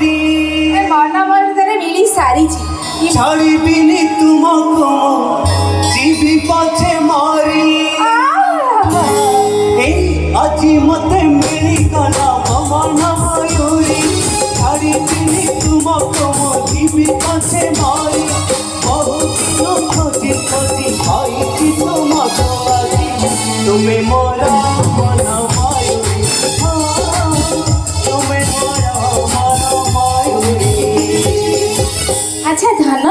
मारी मन मरदरे मिली सारी छाड़बिनी तुमको जीवी पछे मारी आज मत मिली गला मन मयूरी छाड़बिनी तुमको जीवी पछे मारी बहुत दिन खोजी खोजी पाई तुमको आज तुम्हें मोरा मन मयूरी तुम्हें मोरा मन मयूरी। अच्छा धन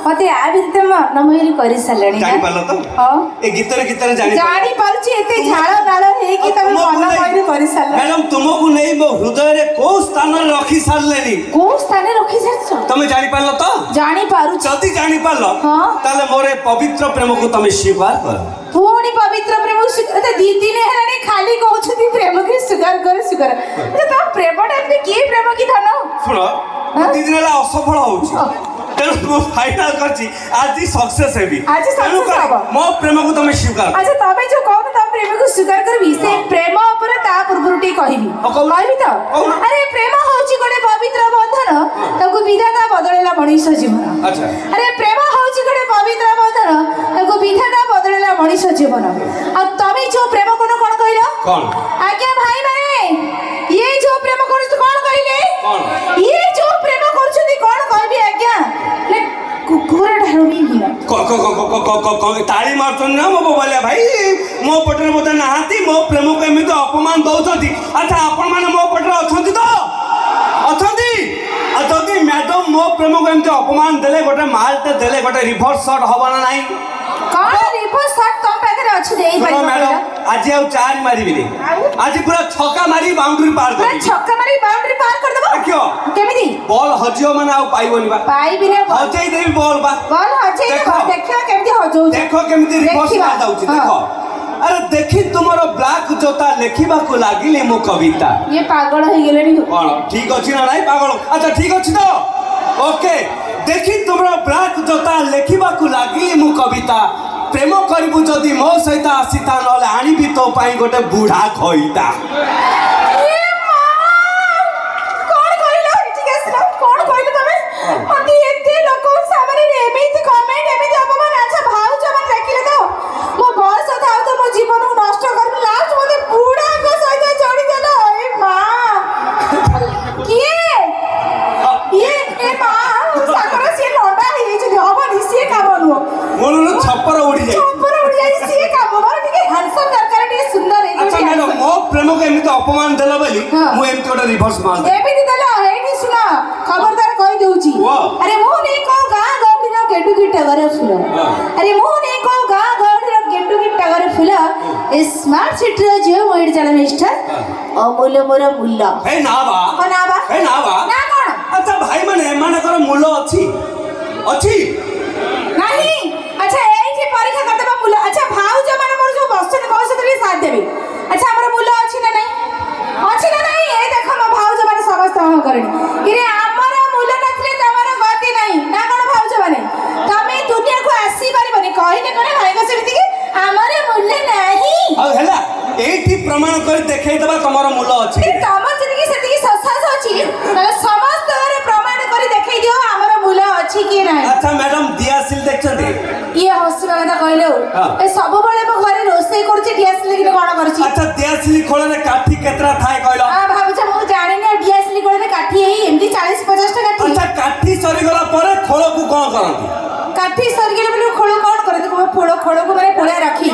मते आ भितर मनमयूरी कर सारे जानी पालो तो हां ए गीतर गीतर जानी पारुची एते झाड़ नाल हे कि तमे मनमयूरी कर सारे मैडम तुमको नहीं मो हृदय रे को स्थान रे रखी सारलेनी को स्थान रे रखी सारछ तमे जानी पालो तो जानी पारु जल्दी जानी पालो हां ताले मोरे पवित्र प्रेम को तमे स्वीकार कर पुणी पवित्र प्रेम तो दी दिन हेलानी खाली कहउछथि प्रेम के स्वीकार कर तो प्रेमटा की प्रेम की धन सुनो दी दिन ला असफल होउची तेनु मो फाइनल करची आज सक्सेस हेबी आज सक्सेस हबो मो प्रेम को तमे स्वीकार अच्छा तमे जो कहू त प्रेम को स्वीकार करबी से प्रेम ऊपर ता पूर्वटी कहबी कहबी तो अरे प्रेम होची गोटे पवित्र बंधन ताको विधाता बदलेला मनुष्य जीवन अच्छा अरे प्रेम होची गोटे पवित्र बंधन ताको विधाता बदलेला मनुष्य जीवन आ तमे जो प्रेम कोन कहलो कौन आज्ञा भाई माने ये जो प्रेम करछ कोन कहले कौन ये जो प्रेम करछथि कोन कहबी आज्ञा ले कुकुर ढारुनी हिना ताली मारछन ना मो बोलिया भाई मो पटरे बोते नहाती मो प्रेम को एमिति अपमान दउछथि अच्छा आपण माने मो पटरे अछंती तो अछंती आ जदि मैडम मो प्रेम को एमिति अपमान देले गोटे मालटे देले गोटे रिवर्स शॉट हबना नाही कौन रिवर्स शॉट तुम पाखरे अछि देई सुनो भाई मैडम आज आउ चार मारिबी रे आज पूरा छक्का मारी बाउंड्री पार कर छक्का मारी बाउंड्री पार कर देबो क्यों केमिति बॉल हजियो माने आउ पाइबोनी बा पाइबी रे हजई देबी बॉल बा बॉल हजे देखियो केमिति हजौ देखो केमिति रिवर्स मार दउची देखो अरे देखी तुमरो ब्लैक जोता लेखिबा को लागिले मो कविता ये पागल हो गेलेनी कोन ठीक अछि ना नाही पागल अच्छा ठीक अछि तो ओके देखी तुमरो ब्लैक जोता लेखिबा को लागिले मो कविता प्रेम करबु जदि मो सहित आसीता नले आनिबी तो पाई गोटे बूढ़ा खइता ये मां कोन कहलो ठीक अछि ना कोन कहलो तमे मते एते लोक सामने रे एमिति कमेंट एमिति अपमान अच्छा भाव जमन देखिले तो मो बॉस था तो मो जीवन को नष्ट कर लास्ट मते बूढ़ा को सहित जोड़ी देलो ए मां ये मां साकर से लोंडा हे जे हबनी से कामनु मोनो छप्पर उड़ी जाई छप्पर उड़ी जाई से काम मोर ठीक हैंडसम दरकार ठीक सुंदर है अच्छा मैडम मो प्रेम को एमिति अपमान देला बोली मु एमिति गोटे रिवर्स मार एमिति देला हे नि सुना खबरदार कहि देउची अरे मु नै को गा गौडी रो गेटू की टगरे फुल अरे मु नै को गा गौडी रो गेटू की टगरे फुल स्मार्ट सिटी रो जे मोइड चला मिस्टर अमूल्य मोर मूल्य हे ना बा ना कोन अच्छा भाई माने माने कर मूल्य अछि अछि नहीं अच्छा एई जे परीक्षा करते बा मूल्य अच्छा भाऊ जो माने मोर जो बसन बस तरी साथ देबे अच्छा हमर मूल्य अछि ना नहीं ए देखो म भाऊ जो माने समस्त हम करनी कि रे हमर मूल्य नथले तमर गति नहीं ना कोन भाऊ जो माने तमे दुनिया को आसी परिबनी कहिने कोने भाई को सेति कि हमर मूल्य नहीं आ हेला एठी प्रमाण कर देखाई दबा तमर मूल्य अछि कि तमर जति कि सेति कि ससास अछि तले समस्त रे प्रमाण करी देखाई दियो हमर मूल्य अछि कि नहीं अच्छा मैडम दियासिल देखछथि ये हसुरा কথা কইলো এ সববেলে মো ঘরে রোষেই করছি ডিয়াসলি কি কোন করছি अच्छा दियासिल खोलरे काठी केतरा थाए कहलो आ भाबुছ মু জানি না ডিয়াসলি কোলে কাঠি এই এমডি 40 50 টা কাঠি अच्छा काठी सरी गला परे खोल को कोन करंती काठी सरी गेले बोले खोल कोन करे देखो खोल को माने पोळे राखी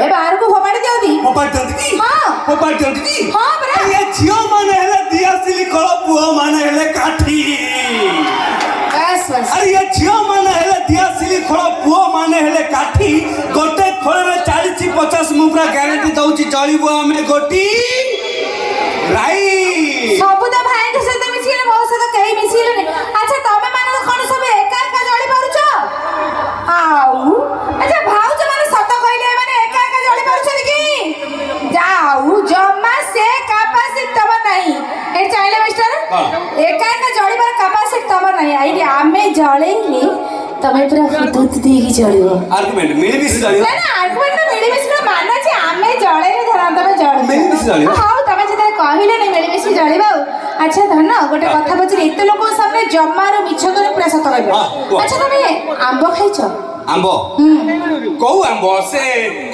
ए बाहर को फोपाड़ी दियोती फोपाड़ी दियोती की हां फोपाड़ी दियोती की हां बरा ये छियो माने हेले दियासिल खोल पुओ माने हेले काठी बस अरे ये छियो माने हेले दियासिल खोल पुओ माने हेले काठी गोटे खोलरे 40 50 मुपरा ग्यारंटी दउची जळीबो हमें गोटी राई सब तो भाई के साथ मिसिले मो साथ कहीं मिसिले नहीं अच्छा तमे माने कोन सब एका एका जळी पारुछ आउ अच्छा भाऊ जो माने सत कहले माने एका एका जळी पारुछ की जाऊ जम्मा से कैपेसिटी तब नहीं ए चाइले मिस्टर एका एका जळी पर कैपेसिटी तब नहीं आई आमे जळेली तमे पूरा विद्युत देगी जळियो आर्गुमेंट मिली मिस जळियो ना आर्गुमेंट ना मिली मिस ना मानना छी आमे जळे रे धरा तमे जळ मिली मिस जळियो हां तमे जते कहिले नहीं मिली मिस जळिबो আচ্ছা ধন গোটে কথা পচারি এত লোক সামনে জমার মিছ করে পুরা সত কইবে হ্যাঁ, কুহ। আচ্ছা তুমি আম্ব খাইছ আম্ব কোউ আম্ব সে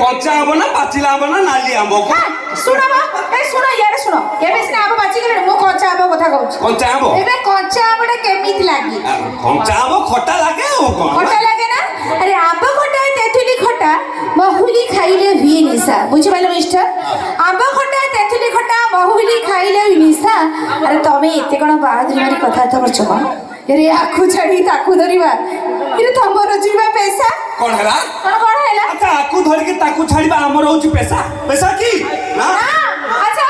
কঞ্চা আম্ব না পাচিলা আম্ব না নালি আম্ব হ্যাঁ শুনো মা এই শুনো ইয়ারে শুনো এবে সিনা আম্ব বাচি গেলে মো কঞ্চা আম্ব কথা কହୁছি কঞ্চা আম্ব এবে কঞ্চা আম্বটা কেমিতি লাগি কঞ্চা আম্ব খটা লাগে ও কোন খটা লাগে না আরে আম্ব খটা তেঁতুলি খটা মহুলি খাইলে হুয়ে নিশা বুঝিপাইল মিস্টার আম্ব খটা তেঁতুলি খটা মহুলি খাইলে হুয়ে নিশা আরে তুমি এতে কোন বাহাদুরি মারি কথাবার্তা করছো কଣ এরে আখু ছাড়ি তাকু ধরিবা এরে তমর জিবা পেশা কোন হেলা কোন হেলা আচ্ছা আকু ধরিকি তাকু ছাড়িবা আমার হଉଛି পেশা পেশা কি না আচ্ছা